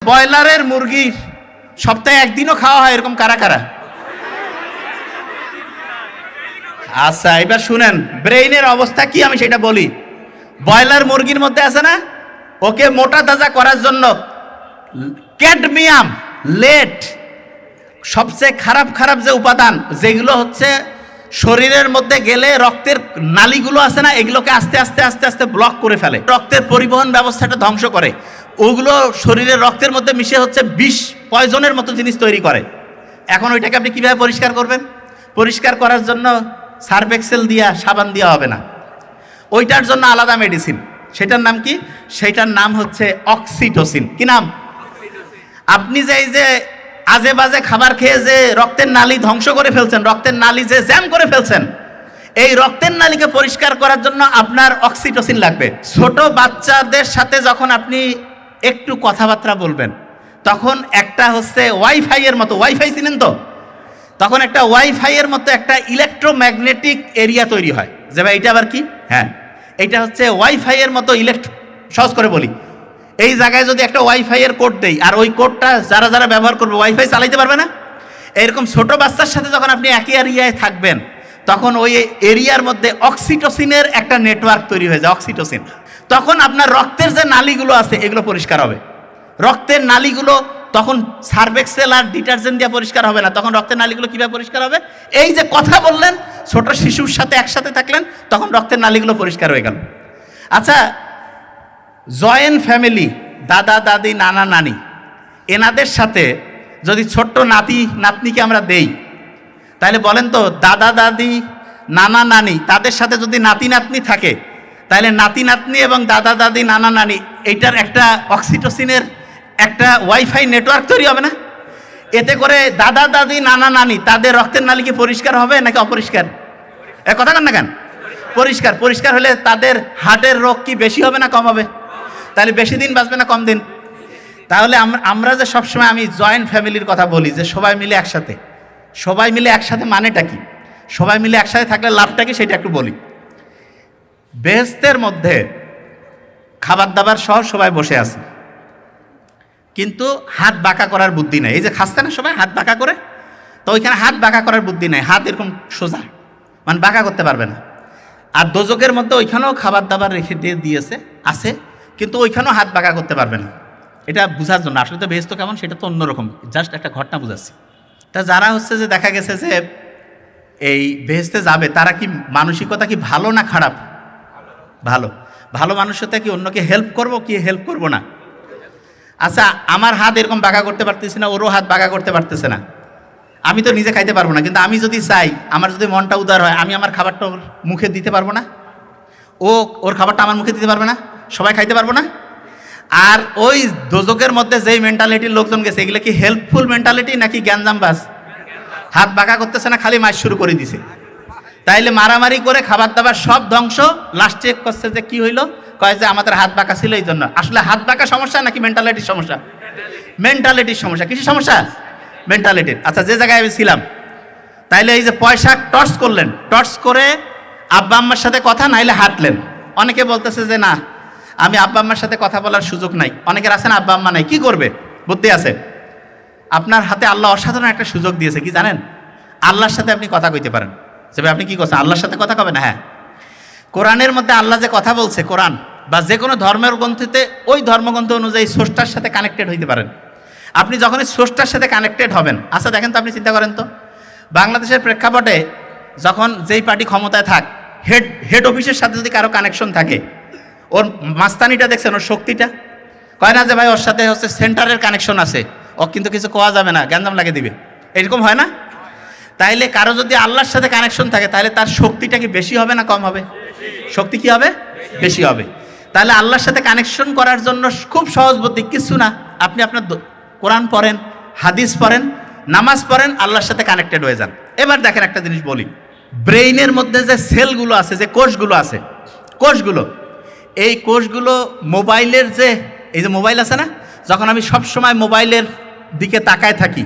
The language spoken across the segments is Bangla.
ব্রয়লারের মুরগি সপ্তাহে একদিনও খাওয়া হয় এরকম কারা কারা? আচ্ছা এবার শুনেন ব্রেইনের অবস্থা কি আমি সেটা বলি। ব্রয়লার মুরগির মধ্যে আছে না, ওকে মোটা তাজা করার জন্য ক্যাডমিয়াম, লেড, সবচেয়ে খারাপ খারাপ যে উপাদান যেগুলো হচ্ছে শরীরের মধ্যে গেলে রক্তের নালীগুলো আছে না, এগুলোকে আস্তে আস্তে আস্তে আস্তে ব্লক করে ফেলে, রক্তের পরিবহন ব্যবস্থাটা ধ্বংস করে, ওগুলো শরীরের রক্তের মধ্যে মিশে হচ্ছে বিষ, পয়জনের মতো জিনিস তৈরি করে। এখন ওইটাকে আপনি কীভাবে পরিষ্কার করবেন? পরিষ্কার করার জন্য সার্ফ এক্সেল দিয়া, সাবান দেওয়া হবে না, ওইটার জন্য আলাদা মেডিসিন। সেটার নাম কি? সেটার নাম হচ্ছে অক্সিটোসিন। কি নাম? আপনি যে এই যে আজে বাজে খাবার খেয়ে যে রক্তের নালী ধ্বংস করে ফেলছেন, রক্তের নালী যে জ্যাম করে ফেলছেন, এই রক্তের নালীকে পরিষ্কার করার জন্য আপনার অক্সিটোসিন লাগবে। ছোট বাচ্চাদের সাথে যখন আপনি একটু কথাবার্তা বলবেন, তখন একটা হচ্ছে ওয়াইফাই এর মতো, ওয়াইফাই চিনেন তো, তখন একটা ওয়াইফাই এর মতো একটা ইলেকট্রোম্যাগনেটিক এরিয়া তৈরি হয়। যে ভাই এটা আবার কি? হ্যাঁ, এটা হচ্ছে ওয়াইফাই এর মতো সহজ করে বলি, এই জায়গায় যদি একটা ওয়াইফাই এর কোড দেই, আর ওই কোডটা যারা যারা ব্যবহার করবে ওয়াইফাই চালাইতে পারবে না। এরকম ছোট বাচ্চার সাথে যখন আপনি একই এরিয়ায় থাকবেন, তখন ওই এরিয়ার মধ্যে অক্সিটোসিনের একটা নেটওয়ার্ক তৈরি হয়ে যায়, অক্সিটোসিন। তখন আপনার রক্তের যে নালীগুলো আছে এগুলো পরিষ্কার হবে। রক্তের নালীগুলো তখন সার্ফ এক্সেল আর ডিটারজেন্ট দিয়ে পরিষ্কার হবে না, তখন রক্তের নালীগুলো কীভাবে পরিষ্কার হবে? এই যে কথা বললেন, ছোট শিশুর সাথে একসাথে থাকলেন, তখন রক্তের নালীগুলো পরিষ্কার হয়ে গেল। আচ্ছা, জয়েন্ট ফ্যামিলি, দাদা দাদি, নানা নানি, এনাদের সাথে যদি ছোট্ট নাতি নাতনিকে আমরা দেই, তাহলে বলেন তো, দাদা দাদি, নানা নানি, তাদের সাথে যদি নাতি নাতনি থাকে, তাহলে নাতি নাতনি এবং দাদা দাদি, নানা নানি, এইটার একটা অক্সিটোসিনের একটা ওয়াইফাই নেটওয়ার্ক তৈরি হবে না? এতে করে দাদা দাদি, নানা নানি, তাদের রক্তের নালী কি পরিষ্কার হবে নাকি অপরিষ্কার? কথা কন না কেন? পরিষ্কার। পরিষ্কার হলে তাদের হার্টের রোগ কি বেশি হবে না কম হবে? তাহলে বেশি দিন বাঁচবে না কম দিন? তাহলে আমরা যে সবসময় আমি জয়েন্ট ফ্যামিলির কথা বলি, যে সবাই মিলে একসাথে, সবাই মিলে একসাথে মানেটা কি? সবাই মিলে একসাথে থাকলে লাভটা কি সেটা একটু বলি। বেহেশতের মধ্যে খাবার দাবার সহ সবাই বসে আছে, কিন্তু হাত বাঁকা করার বুদ্ধি নেই। এই যে খাচ্ছে না সবাই হাত বাঁকা করে, তো ওইখানে হাত বাঁকা করার বুদ্ধি নেই, হাত এরকম সোজা, মানে বাঁকা করতে পারবে না। আর দোজকের মধ্যে ওইখানেও খাবার দাবার রেখে দিয়েছে, আছে, কিন্তু ওইখানেও হাত বাঁকা করতে পারবে না। এটা বোঝার জন্য, আসলে তো বেহেশত কেমন সেটা তো অন্যরকম, জাস্ট একটা ঘটনা বুঝাচ্ছি। তা যারা হচ্ছে যে দেখা গেছে যে এই বেহেশতে যাবে, তারা কি মানসিকতা কি ভালো না খারাপ? ভালো। ভালো মানুষতা কি অন্যকে হেল্প করব কি হেল্প করব না? আচ্ছা, আমার হাত এরকম বাঁকা করতে পারতেছি না, ওরও হাত বাঁকা করতে পারতেছে না, আমি তো নিজে খাইতে পারবো না, কিন্তু আমি যদি চাই, আমার যদি মনটা উদার হয়, আমি আমার খাবারটা ওর মুখে দিতে পারবো না? ওর খাবারটা আমার মুখে দিতে পারবে না? সবাই খাইতে পারবো না? আর ওই দোজকের মধ্যে যেই মেন্টালিটির লোকজন গেছে, এগুলো কি হেল্পফুল মেন্টালিটি নাকি গ্যাঞ্জামবাজ? হাত বাঁকা করতেছে না, খালি মাছ শুরু করে দিছে। তাইলে মারামারি করে খাবার দাবার সব ধ্বংস। লাস্টে করছে যে কি হইলো, কয় যে আমাদের হাত বাঁকা ছিল এই জন্য। আসলে হাত বাঁকা সমস্যা নাকি মেন্টালিটির সমস্যা? মেন্টালিটির সমস্যা। কিসের সমস্যা? মেন্টালিটির। আচ্ছা, যে জায়গায় আমি ছিলাম, তাইলে এই যে পয়সা টর্চ করলেন, টর্চ করে আব্বা আম্মার সাথে কথা নাইলে হাঁটলেন। অনেকে বলতেছে যে না, আমি আব্বা আম্মার সাথে কথা বলার সুযোগ নাই। অনেকের আছে না আব্বা আম্মা নাই, কি করবে? বুদ্ধি আছে। আপনার হাতে আল্লাহ অসাধারণ একটা সুযোগ দিয়েছে, কি জানেন? আল্লাহর সাথে আপনি কথা কইতে পারেন। তবে আপনি কি করছেন? আল্লাহর সাথে কথা কবেন? হ্যাঁ, কোরআনের মধ্যে আল্লাহ যে কথা বলছে, কোরআন বা যে কোনো ধর্মের গ্রন্থতে ওই ধর্মগ্রন্থ অনুযায়ী স্রষ্টার সাথে কানেক্টেড হইতে পারেন। আপনি যখনই স্রষ্টার সাথে কানেক্টেড হবেন, আচ্ছা দেখেন তো, আপনি চিন্তা করেন তো, বাংলাদেশের প্রেক্ষাপটে যখন যেই পার্টি ক্ষমতায় থাক, হেড অফিসের সাথে যদি কারো কানেকশন থাকে, ওর মাস্তানিটা দেখছেন, ওর শক্তিটা, কয় না যে ভাই ওর সাথে হচ্ছে সেন্টারের কানেকশন আছে, ও কিন্তু কিছু কোয়া যাবে না, গ্যাঞ্জাম লাগিয়ে দিবে, এরকম হয় না? তাইলে কারো যদি আল্লাহর সাথে কানেকশন থাকে, তাহলে তার শক্তিটা কি বেশি হবে না কম হবে? শক্তি কি হবে? বেশি হবে। তাহলে আল্লাহর সাথে কানেকশন করার জন্য খুব সহজ বুদ্ধি, কিছু না, আপনি আপনার কোরআন পড়েন, হাদিস পড়েন, নামাজ পড়েন, আল্লাহর সাথে কানেক্টেড হয়ে যান। এবার দেখেন একটা জিনিস বলি, ব্রেইনের মধ্যে যে সেলগুলো আছে, যে কোষগুলো আছে, কোষগুলো, এই কোষগুলো মোবাইলের যে, এই যে মোবাইল আছে না, যখন আমি সব সময় মোবাইলের দিকে তাকায় থাকি,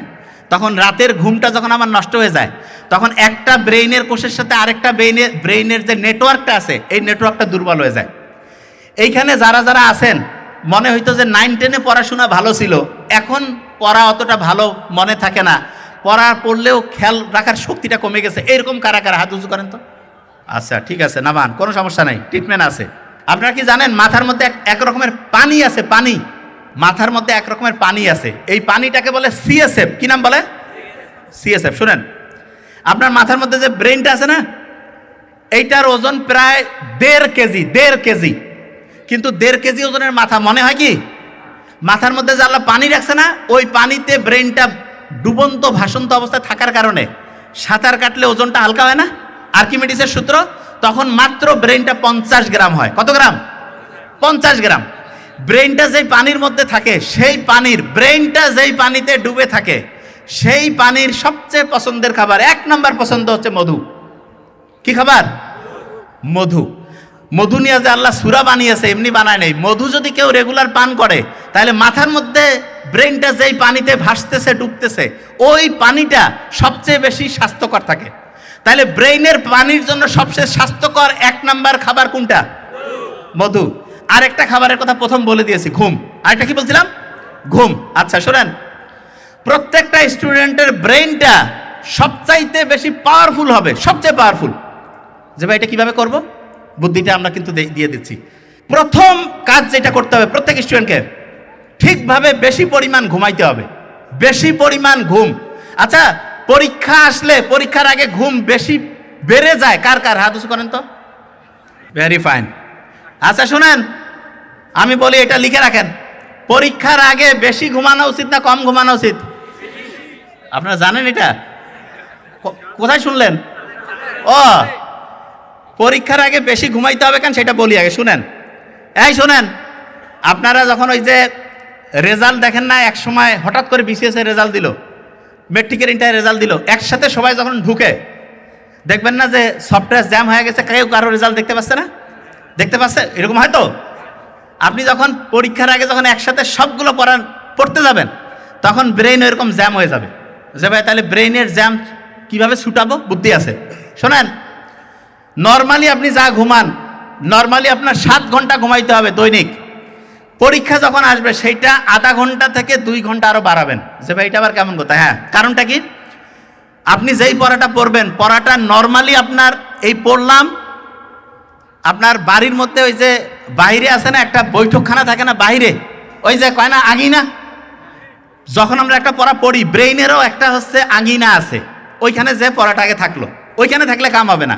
তখন রাতের ঘুমটা যখন আমার নষ্ট হয়ে যায়, তখন একটা ব্রেইনের কোষের সাথে আরেকটা ব্রেইনের যে নেটওয়ার্কটা আছে, এই নেটওয়ার্কটা দুর্বল হয়ে যায়। এইখানে যারা যারা আছেন, মনে হইতো যে 9-10-এ পড়াশোনা ভালো ছিল, এখন পড়া অতটা ভালো মনে থাকে না, পড়লেও খেয়াল রাখার শক্তিটা কমে গেছে, এরকম কারা কারা হাত উঁচু করেন তো। আচ্ছা ঠিক আছে, নামান, কোনো সমস্যা নেই, ট্রিটমেন্ট আছে। আপনারা কি জানেন মাথার মধ্যে এক রকমের পানি আছে, পানি, মাথার মধ্যে এক রকমের পানি আছে, এই পানিটাকে বলে সিএসএফ। কি নাম বলে? সিএসএফ। শুনেন, আপনার মাথার মধ্যে যে ব্রেনটা আছে না, এইটার ওজন প্রায় 1.5 কেজি, 1.5 কেজি। কিন্তু 1.5 কেজি ওজনের মাথা মনে হয় কি? মাথার মধ্যে যে আল্লাহ পানি রাখছে না, ওই পানিতে ব্রেনটা ডুবন্ত ভাসন্ত অবস্থায় থাকার কারণে সাঁতার কাটলে ওজনটা হালকা হয় না, আর্কিমিডিসের সূত্র, তখন মাত্র ব্রেনটা 50 গ্রাম হয়। কত গ্রাম? 50 গ্রাম। ব্রেনটা যেই পানির মধ্যে থাকে, সেই পানির, ব্রেনটা যেই পানিতে ডুবে থাকে, সেই পানির সবচেয়ে পছন্দের খাবার, 1 নম্বর পছন্দ হচ্ছে মধু। কি খাবার? মধু। মধু নিয়ে যে আল্লাহ সূরা বানিয়েছে, এমনি বানায় নেই। মধু যদি কেউ রেগুলার পান করে, তাহলে মাথার মধ্যে ব্রেনটা যেই পানিতে ভাসতেছে, ডুবতেছে, ওই পানিটা সবচেয়ে বেশি স্বাস্থ্যকর থাকে। তাহলে ব্রেইনের পানির জন্য সবচেয়ে স্বাস্থ্যকর 1 নম্বর খাবার কোনটা? মধু। আর একটা খাবারের কথা প্রথম বলে দিয়েছি, ঘুম। আরেকটা কি বলছিলাম? ঘুম। আচ্ছা শোনেন, প্রত্যেকটা স্টুডেন্টের ব্রেইনটা সবচাইতে বেশি পাওয়ারফুল হবে, সবচেয়ে পাওয়ারফুল। যে ভাই এটা কিভাবে করব, বুদ্ধিটা আমরা কিন্তু দিয়ে দিচ্ছি। প্রথম কাজ যেটা করতে হবে প্রত্যেক স্টুডেন্টকে, ঠিকভাবে বেশি পরিমাণ ঘুমাইতে হবে, বেশি পরিমাণ ঘুম। আচ্ছা, পরীক্ষা আসলে পরীক্ষার আগে ঘুম বেশি বেড়ে যায়, কার কার হাত উঁচু করেন তো? Very fine. আচ্ছা শুনেন, আমি বলি এটা লিখে রাখেন, পরীক্ষার আগে বেশি ঘুমানো উচিত না কম ঘুমানো উচিত? আপনারা জানেন এটা? কোথায় শুনলেন? ও, পরীক্ষার আগে বেশি ঘুমাইতে হবে কেন সেটা বলি আগে, শুনেন। এই শুনেন, আপনারা যখন ওই যে রেজাল্ট দেখেন না, এক সময় হঠাৎ করে বিসিএস এর রেজাল্ট দিল, মেট্রিকের ইন্টার রেজাল্ট দিল, একসাথে সবাই যখন ঢুকে দেখবেন না যে সফটওয়্যার জ্যাম হয়ে গেছে, কেউ কারো রেজাল্ট দেখতে পাচ্ছে না? দেখতে পাচ্ছে? এরকম হয়তো আপনি যখন পরীক্ষার আগে যখন একসাথে সবগুলো পড়তে যাবেন, তখন ব্রেইন এরকম জ্যাম হয়ে যাবে। যে ভাই তাহলে ব্রেইনের জ্যাম কিভাবে ছুটাবো? বুদ্ধি আছে। শোনেন, নর্মালি আপনি যা ঘুমান, নর্মালি আপনার 7 ঘন্টা ঘুমাইতে হবে দৈনিক। পরীক্ষা যখন আসবে সেইটা আধা ঘন্টা থেকে 2 ঘন্টা আরো বাড়াবেন। যে ভাই এটা আবার কেমন কথা? হ্যাঁ, কারণটা কি? আপনি যেই পড়াটা পড়বেন, পড়াটা নর্মালি আপনার এই পড়লাম, আপনার বাড়ির মধ্যে ওই যে বাইরে আছে না একটা বৈঠকখানা থাকে না বাইরে, ওই যে কয় না আঙিনা, যখন আমরা একটা পড়া পড়ি ব্রেইনেরও একটা হচ্ছে আঙিনা আছে, ওইখানে যে পড়াটা আগে থাকলো, ওইখানে থাকলে কাম হবে না।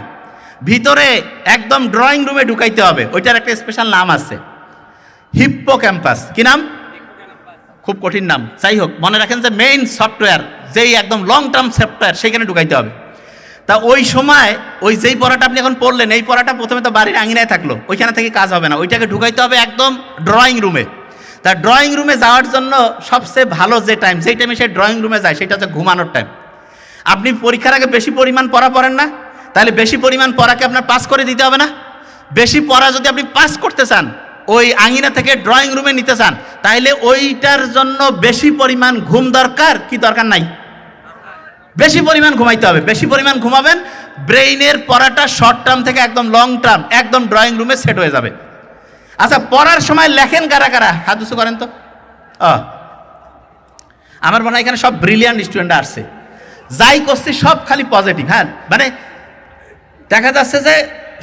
ভিতরে একদম ড্রয়িং রুমে ঢুকাইতে হবে, ওইটার একটা স্পেশাল নাম আছে, হিপ্পোক্যাম্পাস। কি নাম? খুব কঠিন নাম, যাই হোক মনে রাখেন যে মেইন সফটওয়্যার, যেই একদম লং টার্ম সফটওয়্যার, সেইখানে ঢুকাইতে হবে। তা ওই সময় ওই যেই পড়াটা আপনি এখন পড়লেন, এই পড়াটা প্রথমে তো বাড়ির আঙিনায় থাকলো, ওইখানে থেকে কাজ হবে না, ওইটাকে ঢুকাইতে হবে একদম ড্রয়িং রুমে। তা ড্রয়িং রুমে যাওয়ার জন্য সবচেয়ে ভালো যে টাইম, যেই টাইমে সে ড্রয়িং রুমে যায়, সেটা হচ্ছে ঘুমানোর টাইম। আপনি পরীক্ষার আগে বেশি পরিমাণ পড়া পড়েন না, তাহলে বেশি পরিমাণ পড়াকে আপনার পাস করে দিতে হবে না? বেশি পড়া যদি আপনি পাস করতে চান, ওই আঙিনা থেকে ড্রয়িং রুমে নিতে চান, তাহলে ওইটার জন্য বেশি পরিমাণ ঘুম দরকার কি দরকার নাই? বেশি পরিমাণ ঘুমাইতে হবে। বেশি পরিমাণ ঘুমাবেন, ব্রেইনের পড়াটা শর্ট টার্ম থেকে একদম লং টার্ম একদম ড্রয়িং রুমে সেট হয়ে যাবে। আচ্ছা, পড়ার সময় লেখেন কারা কারা? হাত উঁচু করেন তো। আমার মনে হয় এখানে সব ব্রিলিয়ান্ট স্টুডেন্ট আসছে, যাই করছি সব খালি পজিটিভ। হ্যাঁ, মানে দেখা যাচ্ছে যে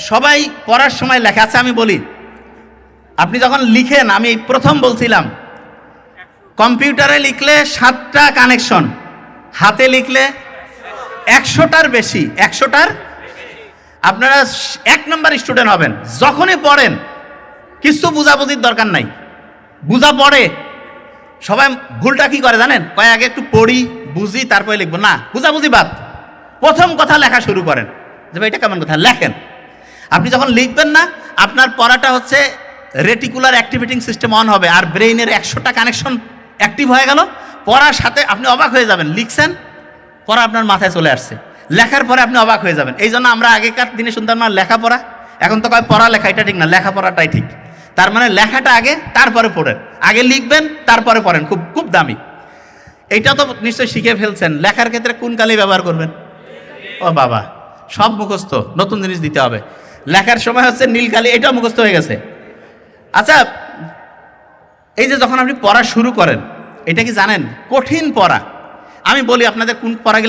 সবাই পড়ার সময় লেখে। আচ্ছা আমি বলি, আপনি যখন লিখেন, আমি প্রথম বলছিলাম কম্পিউটারে লিখলে 7টা কানেকশন, হাতে লিখলে 100টার বেশি, 100টার। আপনারা 1 নম্বর স্টুডেন্ট হবেন যখনই পড়েন, কিছু বুঝাবুঝির দরকার নাই, বুঝা পড়ে। সবাই ভুলটা কি করে জানেন? কয় আগে একটু পড়ি বুঝি তারপরে লিখবো। না, বুঝাবুঝি বাদ, প্রথম কথা লেখা শুরু করেন। যে ভাই এটা কেমন কথা? লেখেন। আপনি যখন লিখবেন না, আপনার পড়াটা হচ্ছে রেটিকুলার অ্যাক্টিভেটিং সিস্টেম অন হবে, আর ব্রেইনের 100টা কানেকশন অ্যাক্টিভ হয়ে গেল। পড়ার সাথে আপনি অবাক হয়ে যাবেন, লিখছেন পড়া আপনার মাথায় চলে আসছে, লেখার পরে আপনি অবাক হয়ে যাবেন। এই জন্য আমরা আগেকার দিনে শুনতাম না লেখাপড়া, এখন তো কয় পড়া লেখা, এটা ঠিক না, লেখাপড়াটাই ঠিক। তার মানে লেখাটা আগে, তারপরে পড়েন। আগে লিখবেন তারপরে পড়েন, খুব খুব দামি। এইটা তো নিশ্চয়ই শিখে ফেলছেন। লেখার ক্ষেত্রে কোন কালি ব্যবহার করবেন? ও বাবা, সব মুখস্থ, নতুন জিনিস দিতে হবে। লেখার সময় হচ্ছে নীল কালি, এটাও মুখস্থ হয়ে গেছে। আচ্ছা, এই যে যখন আপনি পড়া শুরু করেন, এটা কি জানেন? কঠিন পড়া। আমি বলি আপনাদের কোন পড়াগুলো